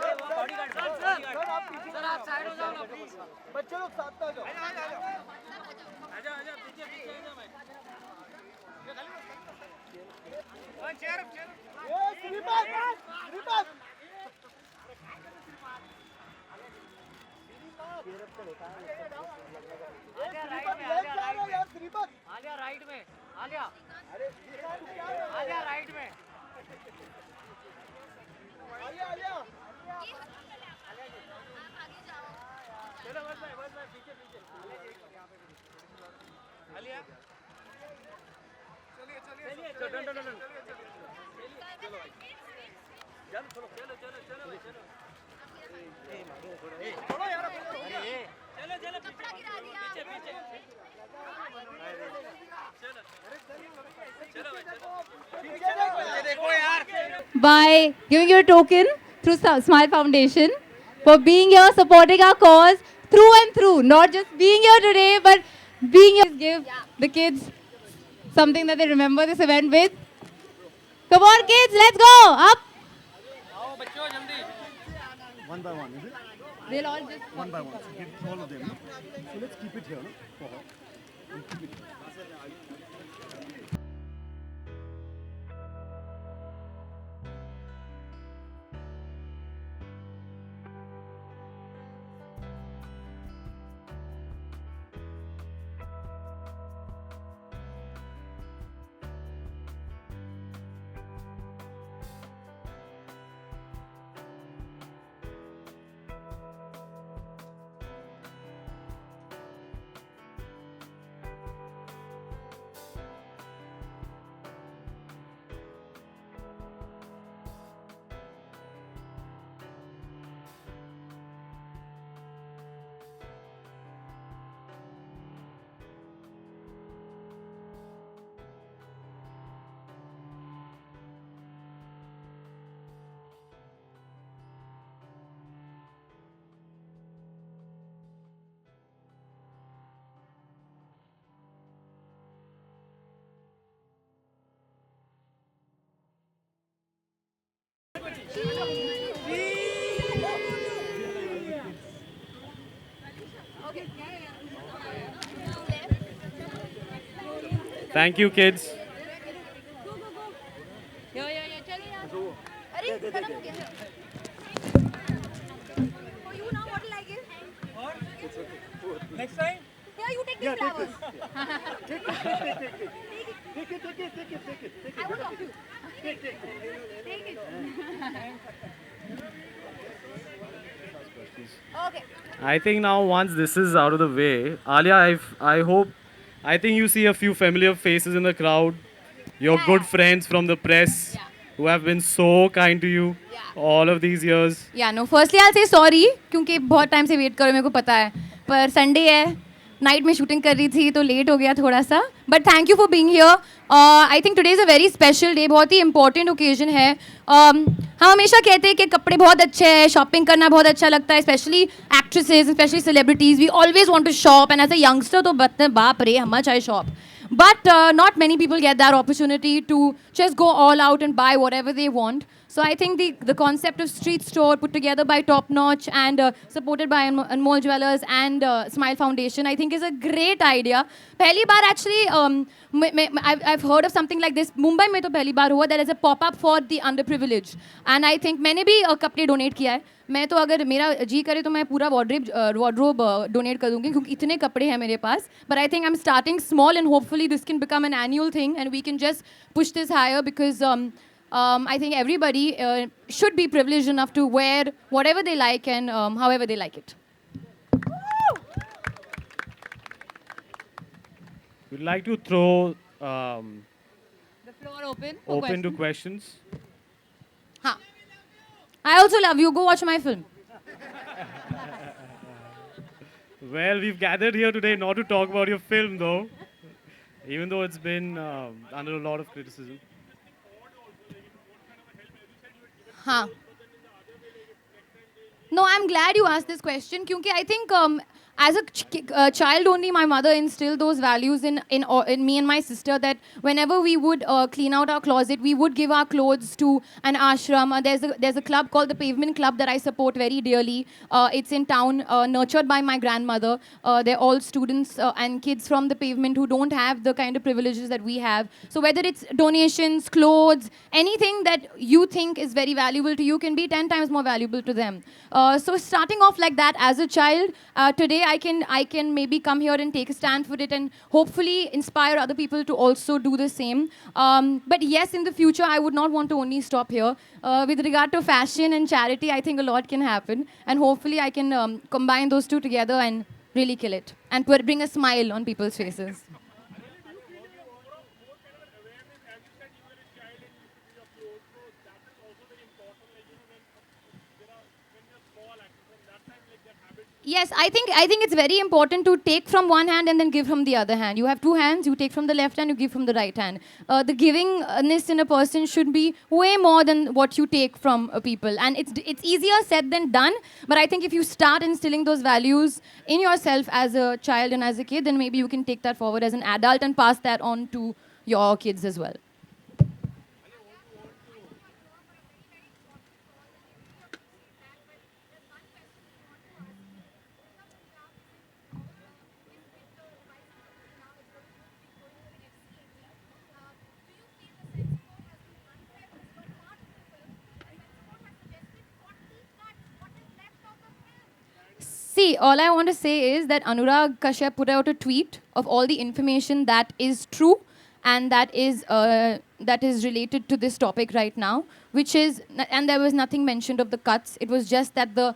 Sir आप पीछे, sir आप साइड हो जाओ ना प्लीज। बच्चे लोग साथ में आ जाओ। आजा पीछे पीछे आजा भाई। ये श्रीपाद आलिया राइट में, आलिया आलिया राइट में, आलिया चलो बस भाई पीछे आलिया चलिए चलो भाई चलो छोड़ो यार चलो पीछे चलो देखो यार by giving you a token through Smile Foundation for being here, supporting our cause through and through, not just being here today, but being here. Give the kids something that they remember this event with. Come on, kids, let's go up. आओ बच्चों जल्दी। One by one, is it? They'll all just One by one. So give all of them. No? So let's keep it here, no? For her. We'll keep it here. Thank you, kids. अरे खत्म हो गया है। For you now, what will I give? Next time Here, you take these flowers. Take it. I won't talk to you. Take it. Okay. I think now once this is out of the way, Alia, I think you see a few familiar faces in the crowd. Your Yeah, good yeah. friends from the press Yeah. who have been so kind to you Yeah. all of these years. या know firstly I से sorry क्योंकि बहुत time से wait करो मेरे को पता है पर संडे है नाइट में शूटिंग कर रही थी तो लेट हो गया थोड़ा सा but thank you for being here I think today is a very special day बहुत ही इंपॉर्टेंट ओकेजन है हम हमेशा कहते हैं कि कपड़े बहुत अच्छे हैं शॉपिंग करना बहुत अच्छा लगता है specially actresses specially celebrities we always want to shop and as a youngster तो बाप रे हम चाहे shop But not many people get that opportunity to just go all out and buy whatever they want. So I think the concept of street store put together by Top Notch and supported by Anmol Jewelers and Smile Foundation, I think is a great idea. पहली बार actually I've heard of something like this. Mumbai में तो पहली बार हुआ there is a pop-up for the underprivileged. And I think मैंने भी कपड़े donate किया है. मैं तो अगर मेरा जी करे तो मैं पूरा wardrobe donate कर दूंगी क्योंकि इतने कपड़े हैं मेरे पास. But I think I'm starting small and hopefully this can become an annual thing and we can just push this higher because I think everybody should be privileged enough to wear whatever they like and however they like it. We'd like to throw The floor open. for open to questions. questions. हाँ. I also love you. Go watch my film. Well, we've gathered here today not to talk about your film though, even though it's been under a lot of criticism. हाँ. No, I'm glad you asked this question क्योंकि I think as a child only, my mother instilled those values in me and my sister, that whenever we would clean out our closet, we would give our clothes to an ashram. There's a club called the Pavement Club that I support very dearly. It's in town, nurtured by my grandmother. They're all students and kids from the pavement who don't have the kind of privileges that we have. So whether it's donations, clothes, anything that you think is very valuable to you can be 10 times more valuable to them. So starting off like that as a child, today I can maybe come here and take a stand for it and hopefully inspire other people to also do the same. But yes, in the future, I would not want to only stop here. With regard to fashion and charity, I think a lot can happen. And hopefully I can combine those two together and really kill it and bring a smile on people's faces. Yes, I think it's very important to take from one hand and then give from the other hand. You have two hands, you take from the left hand, you give from the right hand. The givingness in a person should be way more than what you take from people. And it's easier said than done, but I think if you start instilling those values in yourself as a child and as a kid, then maybe you can take that forward as an adult and pass that on to your kids as well. See, all I want to say is that Anurag Kashyap put out a tweet of all the information that is true and that is related to this topic right now, which is, and there was nothing mentioned of the cuts. It was just that the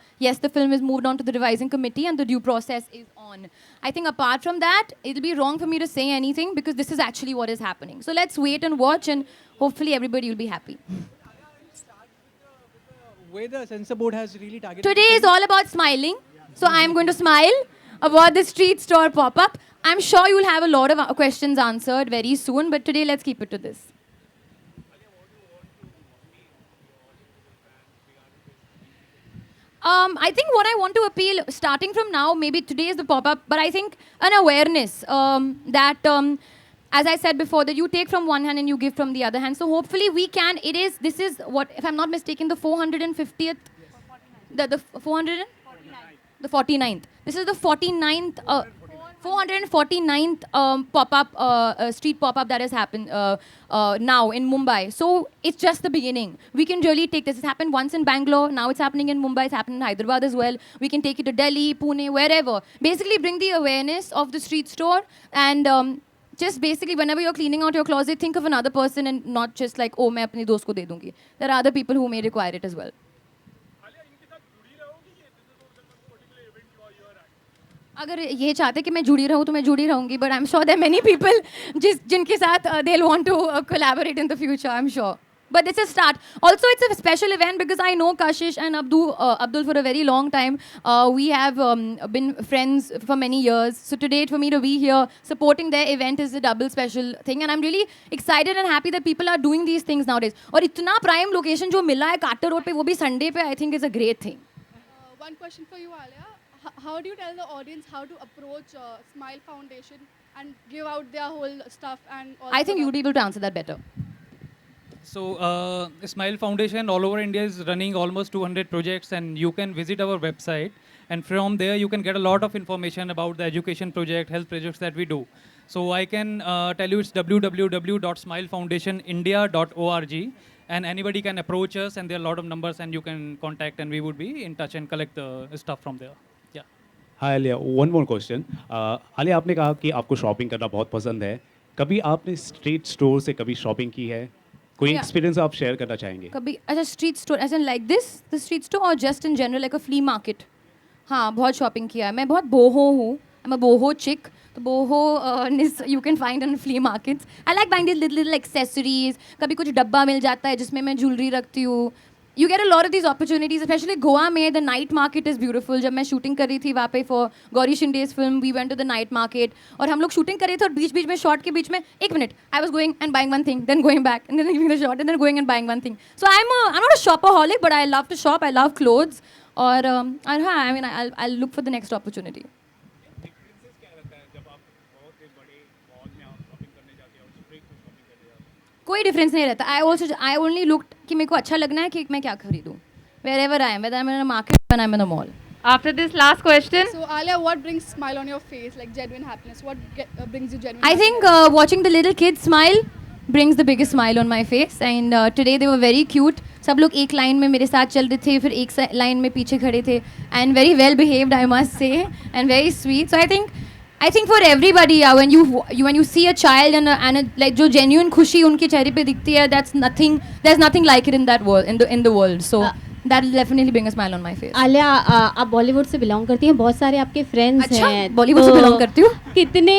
film is moved on to the revising committee and the due process is on. I think apart from that, it'll be wrong for me to say anything because this is actually what is happening. So let's wait and watch, and hopefully everybody will be happy. Way the censor board has really targeted. Today is all about smiling. So I'm going to smile about the street store pop-up. I'm sure you'll have a lot of questions answered very soon, but today let's keep it to this. I think what I want to appeal, starting from now, maybe today is the pop-up, but I think an awareness that, as I said before, that you take from one hand and you give from the other hand. So hopefully we can, this is what, if I'm not mistaken, the 450th, the 400? The 49th. This is the 49th, 449th pop-up, street pop-up that has happened now in Mumbai. So it's just the beginning. We can really take this. It's happened once in Bangalore. Now it's happening in Mumbai. It's happening in Hyderabad as well. We can take it to Delhi, Pune, wherever. Basically bring the awareness of the street store and just basically whenever you're cleaning out your closet, think of another person and not just like, oh, मैं अपने दोस्त को दे दूँगी. There are other people who may require it as well. अगर ये चाहते कि मैं जुड़ी रहूँ तो मैं जुड़ी रहूँगी, but I'm sure there are many people जिनके साथ they'll want to collaborate in the future, I'm sure. But it's a start. Also, it's a special event because I know Kashish and Abdul for a very long time. We have been friends for many years. So today, for me to be here supporting their event is a double special thing, and I'm really excited and happy that people are doing these things nowadays. और इतना prime location जो मिला है Carter Road पे, वो भी Sunday पे, I think is a great thing. One question for you, Alia. How do you tell the audience how to approach Smile Foundation and give out their whole stuff and all? I think you'd be able to answer that better. So, Smile Foundation all over India is running almost 200 projects, and you can visit our website, and from there you can get a lot of information about the education project, health projects that we do. So I can tell you it's www.smilefoundationindia.org, and anybody can approach us, and there are a lot of numbers, and you can contact, and we would be in touch and collect the stuff from there. Yeah. Hi Alia, one more question. Alia, आपने कहा कि आपको shopping करना बहुत पसंद है. कभी आपने स्ट्रीट स्टोर से कभी शॉपिंग की है? कोई एक्सपीरियंस आप शेयर करना चाहेंगे? कभी अच्छा street store as in like this the street store और just in general like a flea market? हाँ, बहुत शॉपिंग किया है. मैं बहुत बोहो हूँ. I am a boho chic. तो boho you can find in flea markets. I like buying this little accessories. कभी कुछ डब्बा मिल जाता है जिसमें मैं ज्वेलरी रखती हूँ. You get a lot of these opportunities, especially Goa में the night market is beautiful. जब मैं शूटिंग कर रही थी वहाँ पे for Gauri शिंडे's film, we went to the night market. और हम लोग शूटिंग कर रहे थे और बीच-बीच में शॉट के बीच में एक minute I was going and buying one thing, then going back, and then leaving the shot, and then going and buying one thing. So I'm not a shopaholic, but I love to shop. I love clothes. और हाँ, I mean I'll look for the next opportunity. कोई difference नहीं रहता. I only look कि मेरे को अच्छा लगना है कि मैं क्या खरीदूँ. Wherever I am, whether I'm in a market or I'm in a mall. After this last question, So Alia, what brings smile on your face, like genuine happiness? What brings you genuine? I think watching the little kids smile brings the biggest smile on my face. And today they were very cute. सब लोग एक line में मेरे साथ चल रहे थे, फिर एक लाइन में पीछे खड़े थे. And very well behaved, I must say, and very sweet. So I think for everybody, when you see a child and like जो genuine खुशी उनके चेहरे पे दिखती है, there's nothing like it in that world, in the world. So that will definitely bring a smile on my face. Alia, आप बॉलीवुड से belong करती हैं, बहुत सारे आपके फ्रेंड्स अच्छा, हैं. बॉलीवुड से belong करती हूँ. कितने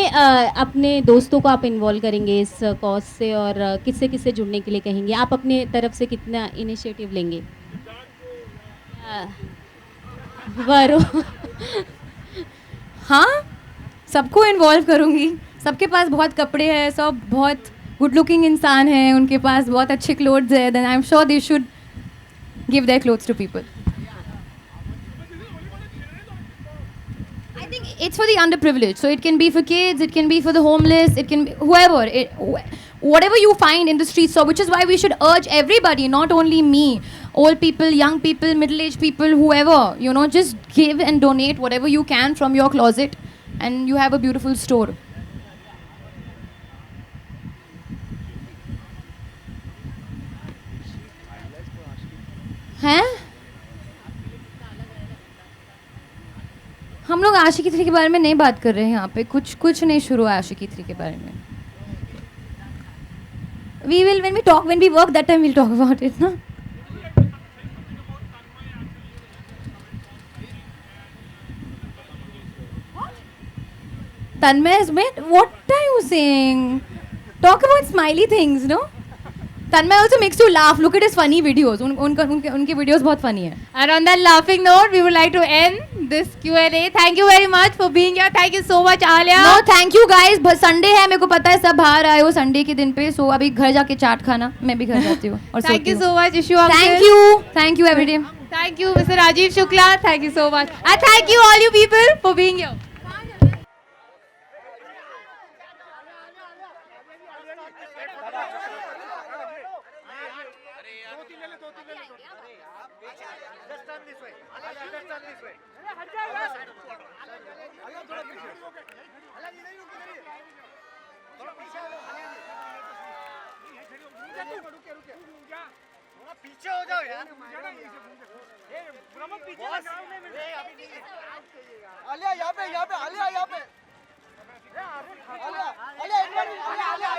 अपने दोस्तों को आप इन्वॉल्व करेंगे इस कॉज से, और किससे किससे जुड़ने के लिए कहेंगे? आप अपने तरफ से कितना इनिशिएटिव लेंगे? वरो हाँ, सबको इन्वॉल्व करूँगी. सबके पास बहुत कपड़े हैं, सब बहुत गुड लुकिंग इंसान हैं, उनके पास बहुत अच्छे क्लोथ्स हैं. Then I am sure they should give their clothes to people. I think it's for the underprivileged. So it can be for kids, it can be for the homeless, it can be whoever. Whatever you find in the streets. So which is why we should urge everybody, not only me, old people, young people, middle-aged people, whoever, just give and donate whatever you can from your closet, and you have a beautiful store. हैं? हम लोग आशिकी 3 के बारे में नहीं बात कर रहे हैं यहाँ पे. कुछ नहीं शुरू है आशिकी 3 के बारे में. We will when we work that time we'll talk about it, ना? Tanmay has met. What are you saying? Talk about smiley things, no? Tanmay also makes you laugh. Look at his funny videos. उनके videos बहुत funny हैं. and on that laughing note, we would like to end this Q&A. Thank you very much for being here. Thank you so much, Alia. No, thank you guys. Sunday है, मेरे को पता है सब बाहर आए हो Sunday के दिन पे. So अभी घर जाके चाट खाना. मैं भी घर जाती हूँ. और Thank सोती you हूँ. so much, Ishu uncle. Thank you every day. Thank you, Mr. Rajiv Shukla. Thank you so much. And thank you all you people for being here. पीछे हो जाओ यार. आलिया यहाँ पे आलिया यहाँ पे. आलिया एक बार आलिया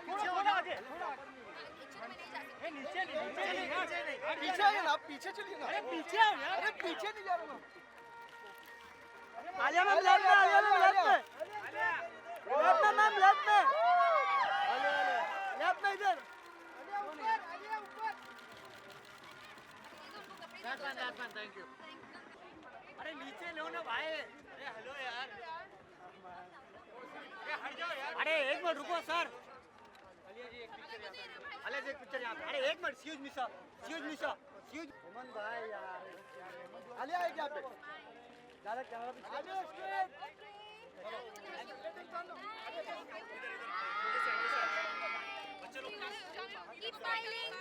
पीछे हो जाओ. पीछे आइए ना, आप पीछे चलिए ना. अरे पीछे आओ यार. अरे पीछे नहीं जा रहा हूँ. आलिया मैम लेफ्ट में. लेफ्ट में मैम लेफ्ट में. लेफ्ट में इधर. Thank you. अरे नीचे लो ना भाई. अरे हेलो यार. हट जाओ यार. अरे एक मिनट रुको सर. आलिया जी एक पिक्चर यहाँ पे. अरे एक मिनट. Excuse me sir. उमन भाई यार. आलिया एक यहाँ पे. ज़्यादा कैमरा Keep smiling.